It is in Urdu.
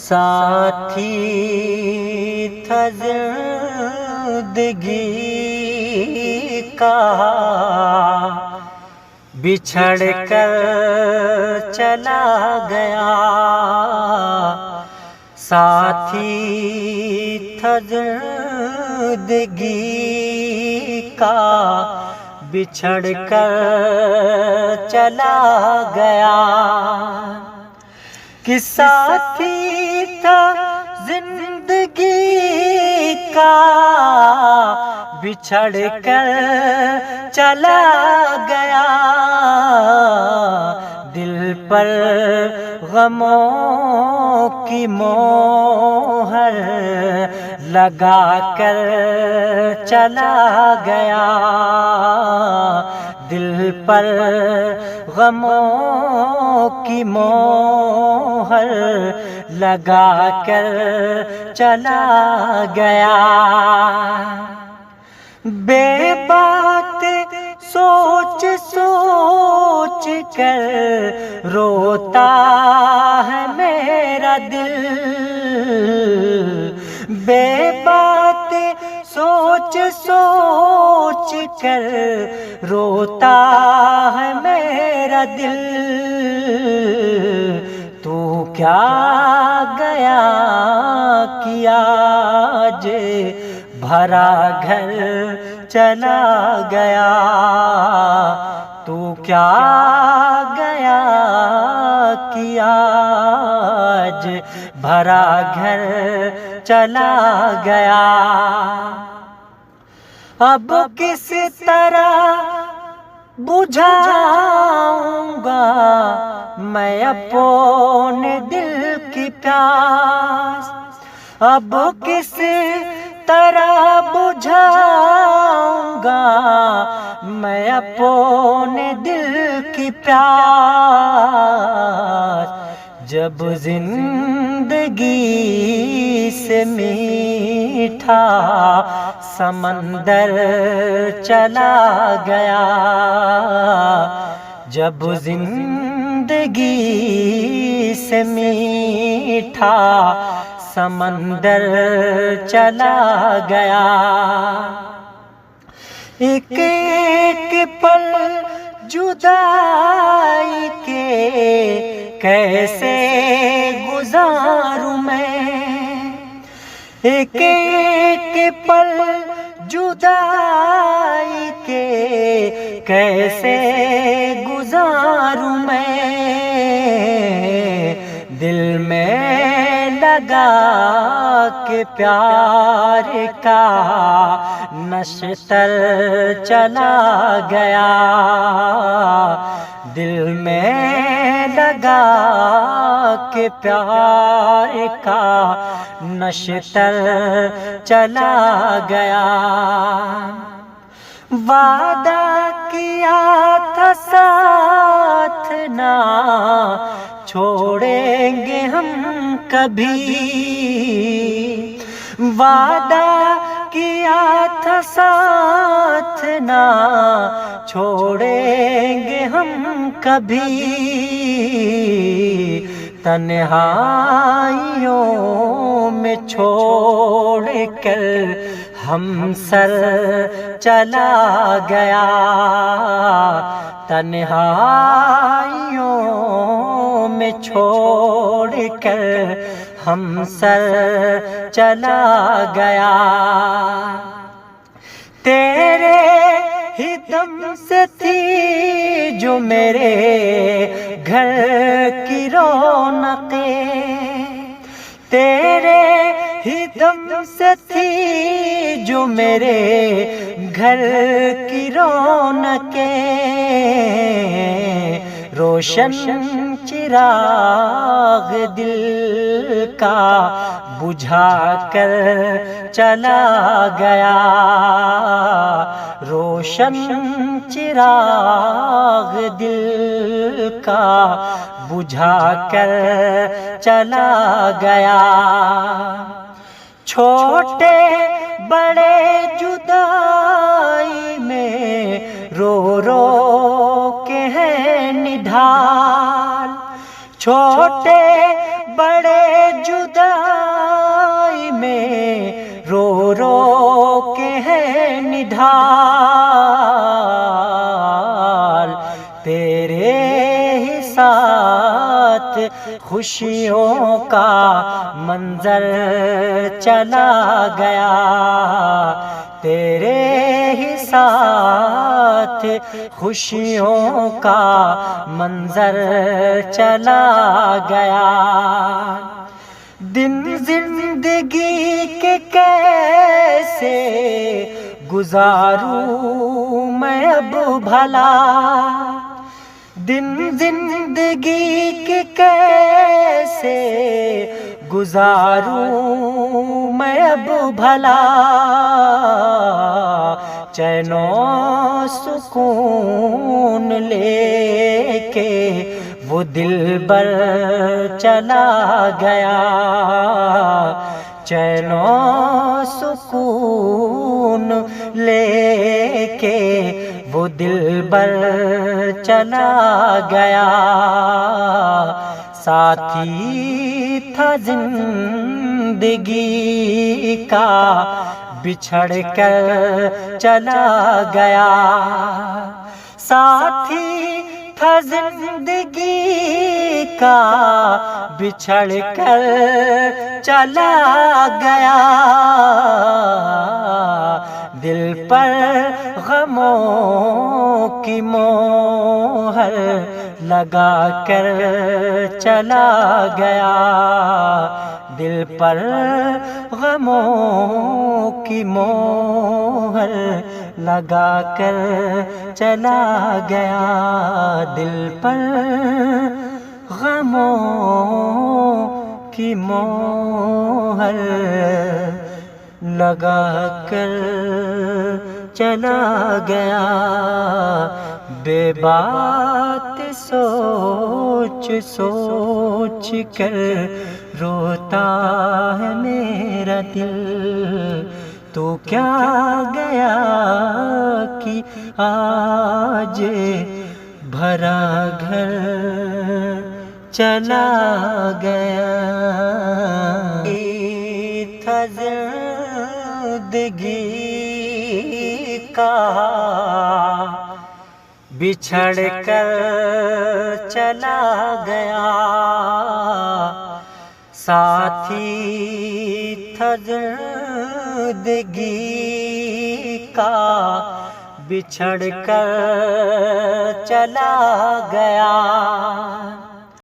ساتھی تھا زندگی کا، بچھڑ کر چلا گیا۔ ساتھی تھا زندگی کا، بچھڑ کر چلا گیا۔ کہ ساتھی تھا زندگی کا، بچھڑ کر چلا گیا۔ دل پر غموں کی مہر لگا کر چلا گیا۔ دل پر غموں کی مہر لگا کر چلا گیا۔ بے بات سوچ سوچ کر روتا ہے میرا دل، بے بات سوچ سوچ کر روتا ہے میرا دل۔ تو کیا گیا کیا آج بھرا گھر چلا گیا۔ تو کیا گیا کیا آج بھرا گھر چلا گیا۔ اب کس طرح بجھاؤں گا میں اپنے دل کی پیاس، اب کس طرح بجھاؤں گا میں اپنے دل کی پیاس۔ جب زندگی سے میٹھا سمندر چلا گیا، جب زندگی سے میٹھا سمندر چلا گیا۔ ایک ایک پل جدائی کے کیسے گزاروں میں، ایک ایک پل جدائی کے کیسے گزاروں میں۔ دل میں لگا کہ پیار کا نشتر چلا گیا، دل میں لگا کہ پیار کا نشتر چلا گیا۔ وعدہ کیا تھا ساتھ نہ چھوڑیں گے ہم کبھی، وعدہ کیا تھا ساتھ نہ چھوڑیں گے ہم کبھی۔ تنہائیوں میں چھوڑ کر ہم سر چلا گیا، تنہائیوں میں چھوڑ کر ہم سر چلا گیا۔ تیرے ہی دم سے تھی جو میرے گھر کی رونقیں، تیرے ہی دم سے تھی جو میرے گھر کی رونقیں۔ روشن چراغ دل کا بجھا کر چلا گیا، روشن چراغ دل کا بجھا کر چلا گیا۔ چھوٹے بڑے جدائی میں رو رو کے ہیں نڈھال، چھوٹے بڑے جدائی حال، تیرے ہی ساتھ خوشیوں کا منظر چلا گیا، تیرے ہی ساتھ خوشیوں کا منظر چلا گیا۔ دن زندگی کے کیسے گزاروں میں اب بھلا، دن زندگی کے کیسے گزاروں میں اب بھلا، چین و سکون لے کے وہ دلبر چلا گیا، چین و سکون لے کے وہ دلبر چلا گیا، ساتھی تھا زندگی کا بچھڑ کر چلا گیا، ساتھی تھا زندگی کا بچھڑ کر چلا گیا، دل پر غموں کی مہر لگا کر چلا گیا، دل پر غموں کی مہر لگا کر چلا گیا، دل پر غموں کی مہر لگا کر چلا گیا، بے بات سوچ سوچ کر روتا ہے میرا دل، تو کیا گیا کہ آج بھرا گھر چلا گیا، تھا زندگی کا بچھڑ کر چلا گیا، ساتھی تھا زندگی کا بچھڑ کر چلا گیا،